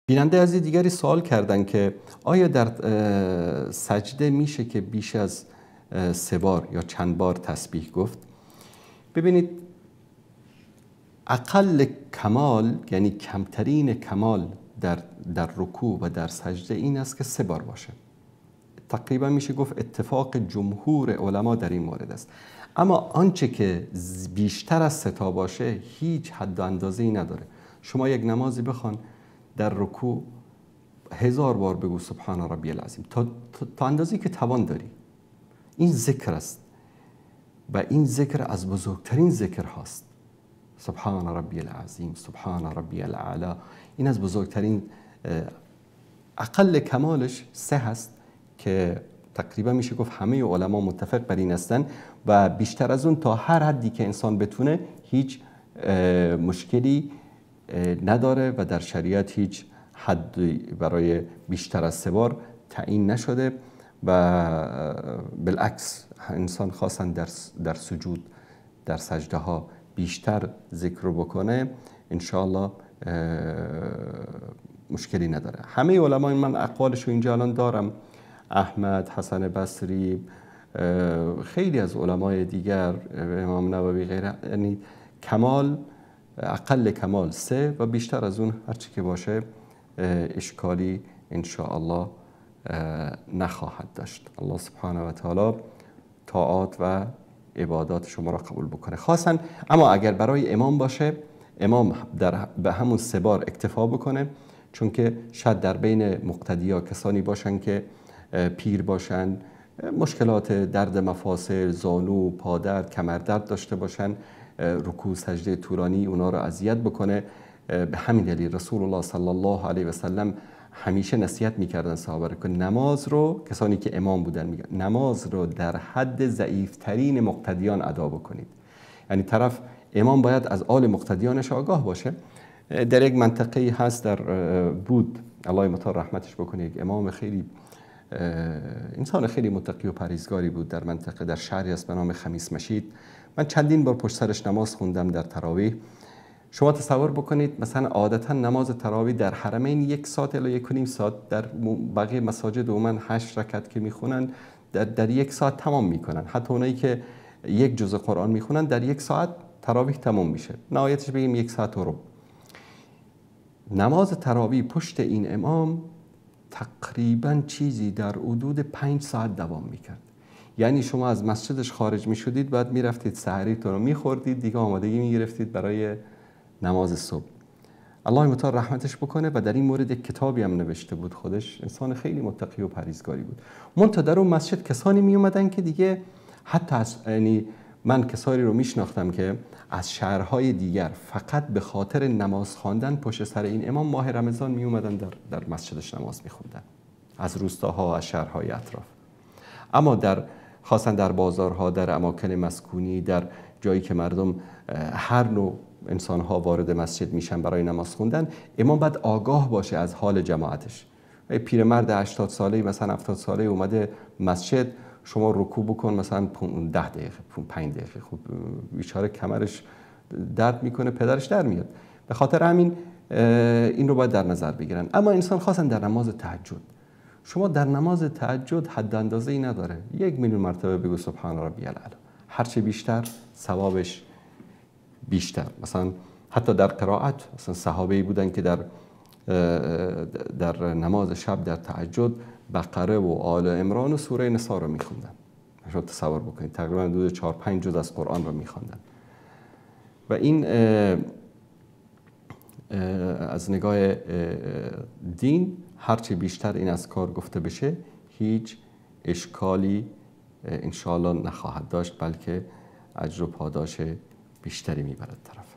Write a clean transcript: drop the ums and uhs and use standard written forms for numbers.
بیننده عزیز دیگری سوال کردن که آیا در سجده میشه که بیش از 3 بار یا چند بار تسبیح گفت؟ ببینید، اقل کمال یعنی کمترین کمال در رکوع و در سجده این است که 3 بار باشه. تقریبا میشه گفت اتفاق جمهور علما در این مورد است. اما آنچه که بیشتر از 3 تا باشه هیچ حد و اندازه‌ای نداره. شما یک نمازی بخوان در رکوع 1000 بار بگو سبحان ربی العظیم تا اندازه‌ای که توان داری. این ذکر است و این ذکر از بزرگترین ذکر هاست. سبحان ربی العظیم، سبحان ربی الاعلی، این از بزرگترین. اقل کمالش 3 هست که تقریبا میشه گفت همه علما متفق بر این هستن و بیشتر از اون تا هر حدی که انسان بتونه هیچ مشکلی نداره و در شریعت هیچ حد برای بیشتر از 3 بار تعیین نشده و بالعکس انسان خاصا در سجود در سجده ها بیشتر ذکر رو بکنه انشاءالله مشکلی نداره. همه علما، من اقوالش رو اینجا الان دارم، احمد، حسن بصری، خیلی از علمای دیگر، امام نووی غیره، یعنی کمال اقل کمال 3 و بیشتر از اون هرچی که باشه اشکالی انشاءالله نخواهد داشت. الله سبحانه و تعالی طاعات و عبادات شما را قبول بکنه. خاصا اما اگر برای امام باشه، امام به همون 3 بار اکتفا بکنه، چون که شاید در بین مقتدیا کسانی باشن که پیر باشن، مشکلات درد مفاصل، زانو، پادرد، کمردرد داشته باشن، رکوع سجده طولانی اونا رو اذیت بکنه. به همین دلیل رسول الله صلی الله علیه و سلم همیشه نصیحت میکردن صحابه رو که نماز رو، کسانی که امام بودن میگن نماز رو در حد ضعیفترین مقتدیان ادا بکنید. یعنی طرف امام باید از آل مقتدیانش آگاه باشه. در یک منطقه هست در بود، الله مطال رحمتش بکنه، یک امام خیلی انسان خیلی متقی و پرهیزگاری بود در منطقه، در شهری است به نام خمیس مشید. من چندین بار پشت سرش نماز خوندم در تراویح. شما تصور بکنید مثلا عادتا نماز تراویح در حرمین 1 ساعت الی 1.5 ساعت، در بقیه مساجد عموما 8 رکعت که میخونن در 1 ساعت تمام میکنن. حتی اونایی که 1 جزء قرآن میخونن در 1 ساعت تراویح تمام میشه، نهایتش بگیم 1 ساعت و ربع. نماز تراویح پشت این امام تقریبا چیزی در حدود 5 ساعت دوام میکرد. یعنی شما از مسجدش خارج میشدید، بعد میرفتید سحریتون رو میخوردید، دیگه آمادگی میگرفتید برای نماز صبح. الله مطال رحمتش بکنه و در این مورد یک کتابی هم نوشته بود. خودش انسان خیلی متقی و پرهیزگاری بود. منتها در اون مسجد کسانی می اومدن که دیگه حتی یعنی من کسانی رو میشناختم که از شهرهای دیگر فقط به خاطر نماز خواندن پشت سر این امام ماه رمضان می اومدن در مسجدش نماز میخوندن، از روستاها و از شهرهای اطراف. اما خاصا در بازارها، در اماکن مسکونی، در جایی که مردم هر نوع انسان‌ها وارد مسجد میشن برای نماز خوندن، امام باید آگاه باشه از حال جماعتش. پیرمرد 80 ساله مثلا 70 ساله اومده مسجد، شما رکوع بکن مثلا 10 دقیقه 5 دقیقه، خب بیچاره کمرش درد میکنه، پدرش در میاد. به خاطر همین این رو باید در نظر بگیرن. اما انسان خاصا در نماز تهجد، شما در نماز تهجد حد اندازه‌ای نداره، 1 میلیون مرتبه بگو سبحان ربی الاعلی، هرچه بیشتر ثوابش بیشتر. مثلا حتی در قرائت، مثلا صحابه‌ای بودن که در نماز شب در تهجد بقره و آل عمران و سوره نساء رو میخوندن. شما تصور بکنید تقریبا حدود 4-5 جز از قرآن رو میخوندن. و این از نگاه دین هرچی بیشتر این اذکار گفته بشه هیچ اشکالی انشاءالله نخواهد داشت، بلکه اجر و پاداش بیشتری میبرد طرف.